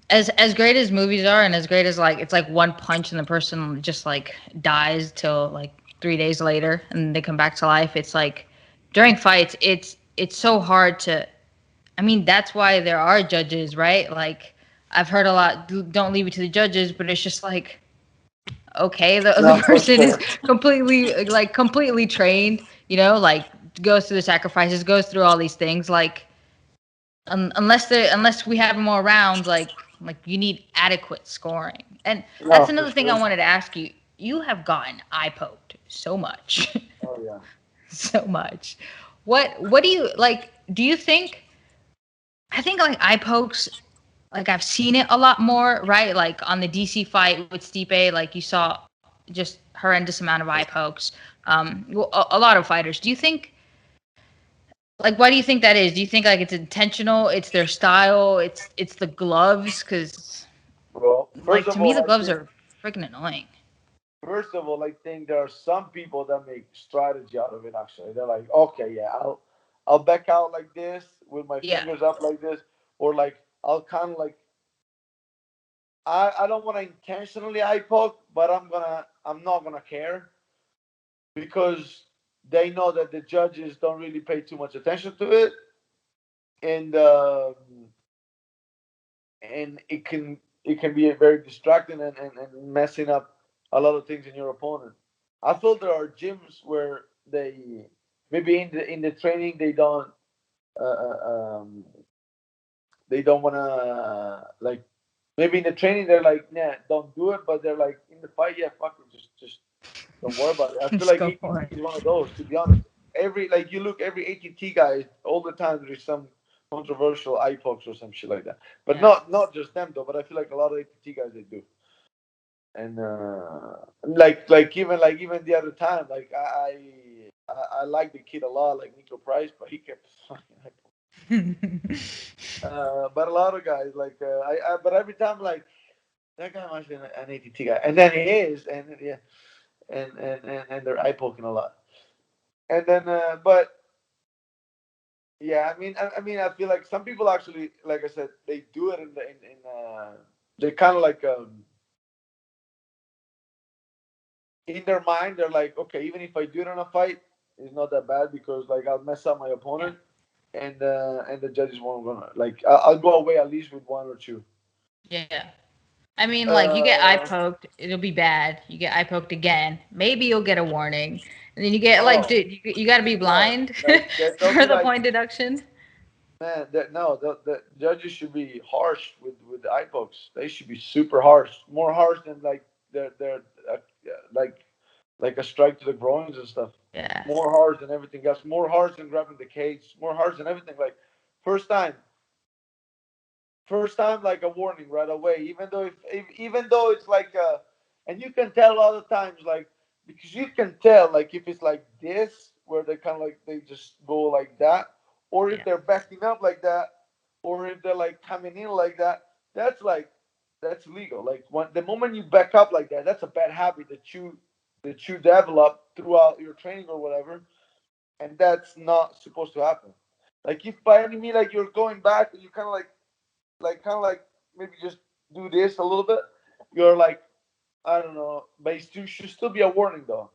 as great as movies are and as great as like it's like one punch and the person just like dies till like 3 days later and they come back to life. It's like during fights it's so hard to I mean that's why there are judges, right? Like I've heard a lot don't leave it to the judges, but it's just like okay, the no, for person is sure. completely trained, like goes through the sacrifices, goes through all these things like unless we have more rounds, like you need adequate scoring. And that's No, for another thing I sure. wanted to ask you. You have gotten eye poked so much, Oh yeah. so much. What do you like? Do you think? I think like eye pokes. Like I've seen it a lot more, right? Like on the DC fight with Stipe, like you saw just horrendous amount of eye pokes. Well, a lot of fighters. Do you think? Like, why do you think that is? Do you think like it's intentional? It's their style. It's the gloves because Well, like to me the gloves are freaking annoying. I think there are some people that make strategy out of it. Actually, they're like, okay, yeah, I'll back out like this with my Yeah, fingers up like this, or like I'll kind of like I don't want to intentionally eye poke, but I'm not gonna care because they know that the judges don't really pay too much attention to it, and it can be very distracting and messing up a lot of things in your opponent. I feel there are gyms where they maybe in the training uh, uh, um, they don't want to like maybe in the training they're like nah don't do it, but they're like in the fight yeah fuck it just don't worry about it. I feel just like go ATT for it. is one of those, to be honest. Every like you look every ATT guy all the time there is some controversial eye pokes or some shit like that. But Yeah. not just them though. But I feel like a lot of ATT guys they do. And like even the other time, like I like the kid a lot, like Nico Price, but he kept fucking. But a lot of guys like but every time like that guy must be an ATT guy, and then he is, and yeah, and they're eye poking a lot, and then but yeah, I feel like some people actually, like I said, they do it in they kind of like in their mind they're like, okay, even if I do it in a fight, it's not that bad because like I'll mess up my Yeah. opponent, and the judges won't gonna like I'll go away at least with one or two. Yeah. I mean, like you get eye Uh poked, it'll be bad. You get eye poked again, maybe you'll get a warning, and then you get like, oh dude, you got to be no, blind like they'll for be the like, point deduction. man, that no, the judges should be harsh with the eye pokes. They should be super harsh, more harsh than like they're uh, like like a strike to the groins and stuff. Yeah. More harsh than everything else. More harsh than grabbing the cage. More harsh than everything. Like first time, first time like a warning right away. Even though if even though it's like and you can tell a lot of times like because you can tell like if it's like this where they kind of like they just go like that, or if Yeah. they're backing up like that, or if they're like coming in like that. That's like that's legal. Like when the moment you back up like that, that's a bad habit that you develop throughout your training or whatever, and that's not supposed to happen. Like if by any means like you're going back and you kind of like maybe just do this a little bit, you're like I don't know, but it still, should still be a warning though.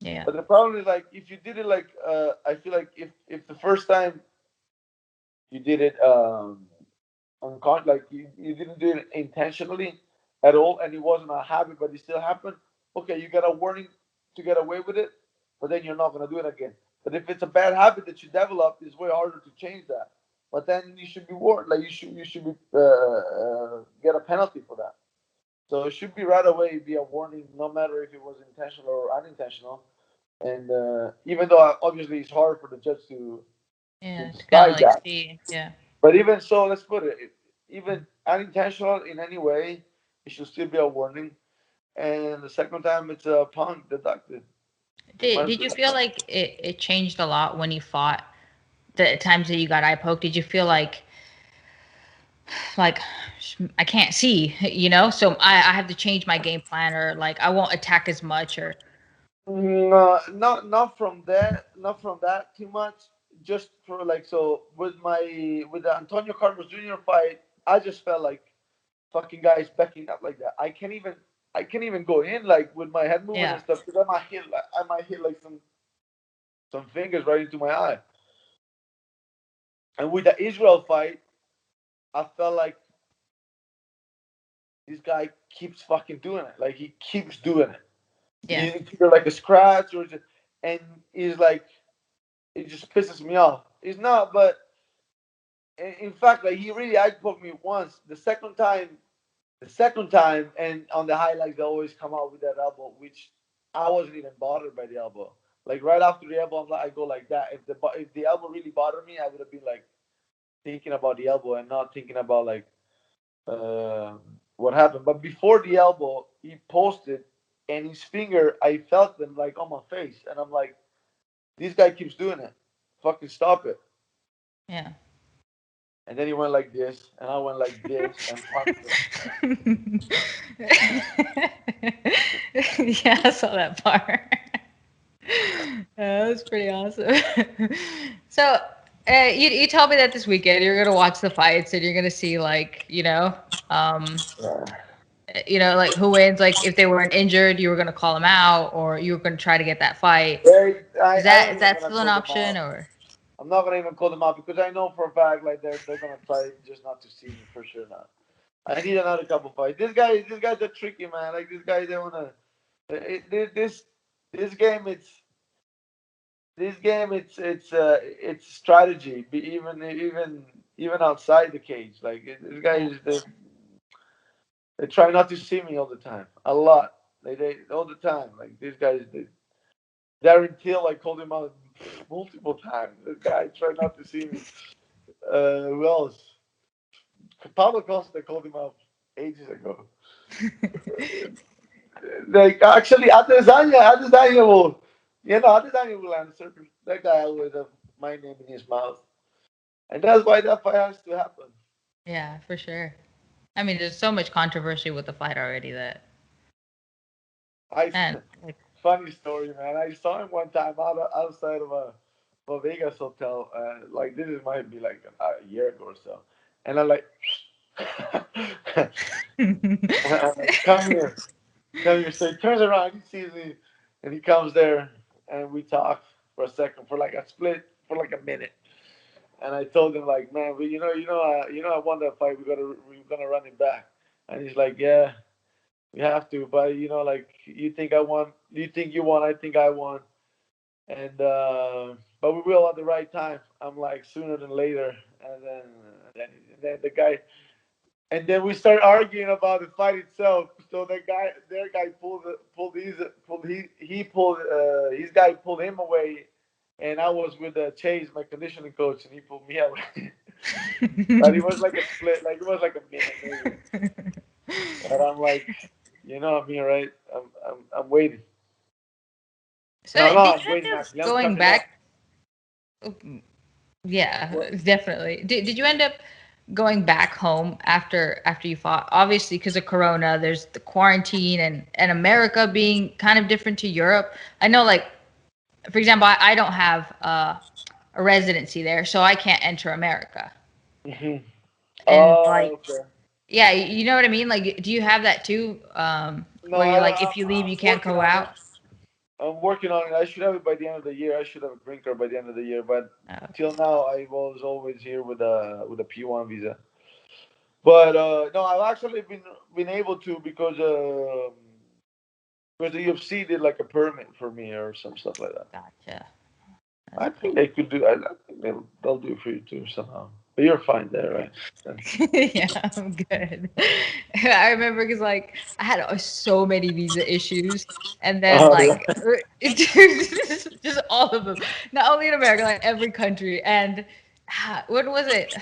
Yeah. But the problem is like if you did it like I feel like if the first time you did it like you didn't do it intentionally at all and it wasn't a habit but it still happened, okay, you got a warning to get away with it, but then you're not going to do it again. But if it's a bad habit that you develop, it's way harder to change that. But then you should be warned, like you should be get a penalty for that. So it should be right away be a warning, no matter if it was intentional or unintentional. And even though obviously it's hard for the judge to Yeah. To kind of decide like that, see. Yeah. but even so, let's put it, even unintentional in any way, it should still be a warning. And the second time, it's a punt deducted. In my Did you opinion. feel like it changed a lot when you fought? The times that you got eye poked, did you feel like I can't see, so I have to change my game plan, or like I won't attack as much, or No, not from that too much. Just for like so with the Antonio Carlos Jr. fight, I just felt like fucking guys backing up like that. I can't even go in like with my head movement yeah, and stuff because I might hit like some fingers right into my eye. And with the Israel fight, I felt like this guy keeps fucking doing it. Like he keeps doing it. yeah, It's either like a scratch or just, and he's like it just pisses me off. It's not, but in fact, like he really eye poked me once. The second time, and on the highlights they always come out with that elbow, which I wasn't even bothered by the elbow. Like right after the elbow, I go like that. If the elbow really bothered me, I would have been like thinking about the elbow and not thinking about like uh, what happened. But before the elbow, he posted, and his finger, I felt them like on my face, and I'm like, this guy keeps doing it. Fucking stop it. yeah. And then he went like this, and I went like this, and punched him. Yeah, I saw that part. That was pretty awesome. So, you told me that this weekend you're gonna watch the fights and you're gonna see like um, Yeah. like who wins. Like if they weren't injured, you were gonna call them out, or you were gonna try to get that fight. I don't Is even that gonna still an call them option, out. or I'm not gonna even call them out because I know for a fact like they're gonna try just not to see me for sure now. I need another couple fights. This guy's a tricky man. Like this guy, they wanna this game. It's strategy. Even outside the cage. Like this guy yeah, is they try not to see me all the time. A lot. They all the time. Like these guys. Darren Till, I called him out multiple times. This guy tried not to see me. Who else? Pablo Costa called him out ages ago. Like actually, Adesanya will, Adesanya will answer. That guy always have my name in his mouth, and that's why that fight has to happen. Yeah, for sure. I mean, there's so much controversy with the fight already that, I and like, Funny story, man. I saw him one time outside of a Vegas hotel. Like this is might be like a year ago or so, and I'm like, come here, come here. So he turns around, he sees me, and he comes there, and we talk for a second, for like a split, for like a minute. And I told him like, man, I won that fight. We're gonna run it back. And he's like, yeah, we have to. But like, you think I won? You think you won? I think I won. And but we will at the right time. I'm like sooner than later. And then the guy, and then we start arguing about the fight itself. So their guy his guy pulled him away, and I was with Chase, my conditioning coach, and he pulled me away. But it was like a split, like it was like a minute maybe. And I'm like, I'm here, right? I'm waiting. so No, no, did I'm you waiting end up actually. I'm going coming up. back? Yeah, What? definitely. Did you end up going back home after you fought? Obviously, because of Corona, there's the quarantine and America being kind of different to Europe. I know, like for example, I don't have a residency there, so I can't enter America. Hmm. And like, Oh, okay. yeah, you know what I mean? Like, do you have that too? No, Where you're like, if you leave, you I'm can't working go on it. out. I'm working on it. I should have it by the end of the year. I should have a green card by the end of the year. But Oh, till now, I was always here with a P1 visa. But no, I've actually been able to because the UFC did like a permit for me or some stuff like that. gotcha. That's I cool. think they could do. I think they'll do it for you too somehow. But you're fine there, right? Then- Yeah, I'm good. I remember because like I had so many visa issues, and then Oh like yeah. just all of them, not only in America, like every country. And what was it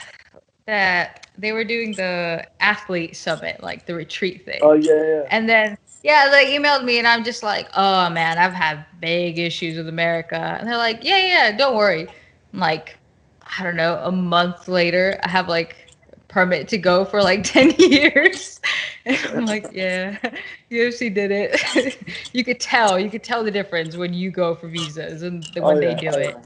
that they were doing the athlete summit, like the retreat thing, Oh yeah, yeah. and then yeah, they emailed me, and I'm just like, oh man, I've had big issues with America, and they're like, yeah, yeah, don't worry. I'm like, I don't know, a month later, I have like permit to go for like 10 years. And I'm like, yeah, UFC did it. You could tell the difference when you go for visas and Oh when they yeah. do Oh it.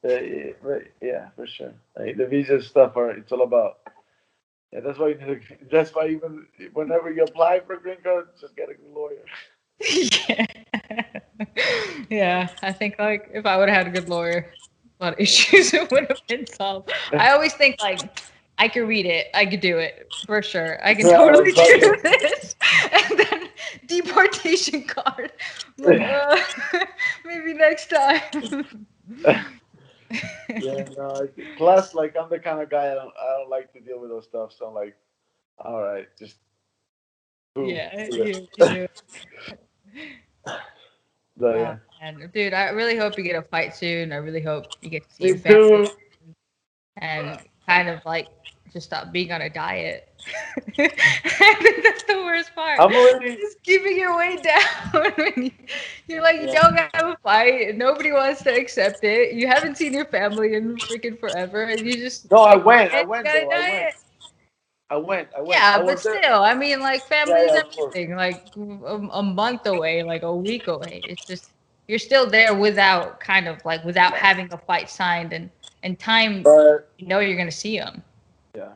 yeah. Yeah, for sure. Like, the visa stuff are it's all about. Yeah, that's why that's why even whenever you apply for a green card, just get a good lawyer. Yeah. Yeah, I think like if I would have had a good lawyer, a lot of issues would have been solved. I always think like I could read it, I could do it for sure. I can Yeah, totally exactly. do this. And then deportation card. I'm like, maybe next time. Yeah, no. Plus, like, I'm the kind of guy I don't like to deal with those stuff. So I'm like, all right, just boom, Yeah, do it. you do. So Oh, yeah, man. Dude, I really hope you get a fight soon. I really hope you get to see me your family too. and kind of like just stop being on a diet. I think that's the worst part. I'm already. Just keeping your weight down when you're like you Yeah. don't have a fight. Nobody wants to accept it. You haven't seen your family in freaking forever, and you just No, I like went. I and you went got a though. I went. diet. I went. I went. I Yeah, but was there. still, I mean, like Yeah, family is yeah, of course. everything. Like a month away, like a week away. It's just you're still there without kind of like without having a fight signed and time. But You know you're gonna see them. yeah.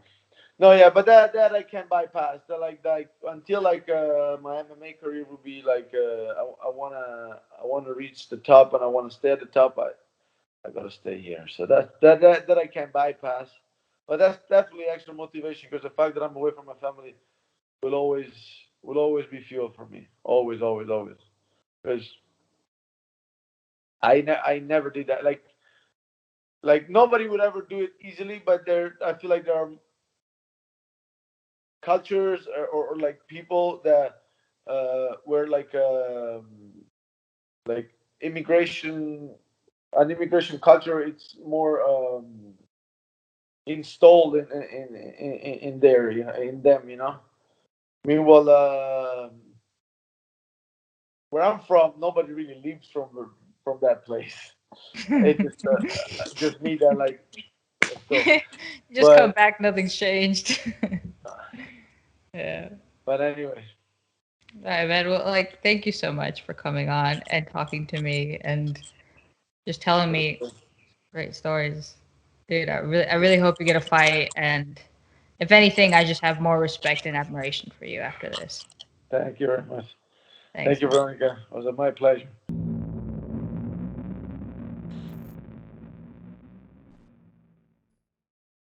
No, yeah, but that I can bypass. That like until like my MMA career will be like I wanna reach the top and I wanna stay at the top. I gotta stay here. So that I can bypass. But that's definitely extra motivation because the fact that I'm away from my family will always will always be fuel for me. Always, always, always. Because I never did that. Like nobody would ever do it easily, but I feel like there are cultures or like people that were like immigration an immigration culture. It's more installed in there, in them, Meanwhile, where I'm from, nobody really leaves from that place. It's just me that like, let's go. Just come But back, nothing's changed. Yeah. but anyway, All right, man. Well, like, thank you so much for coming on and talking to me and just telling me great stories. Dude, I really hope you get a fight, and if anything, I just have more respect and admiration for you after this. thank you very much. Thank Thanks, you, man. Veronica. It was my pleasure.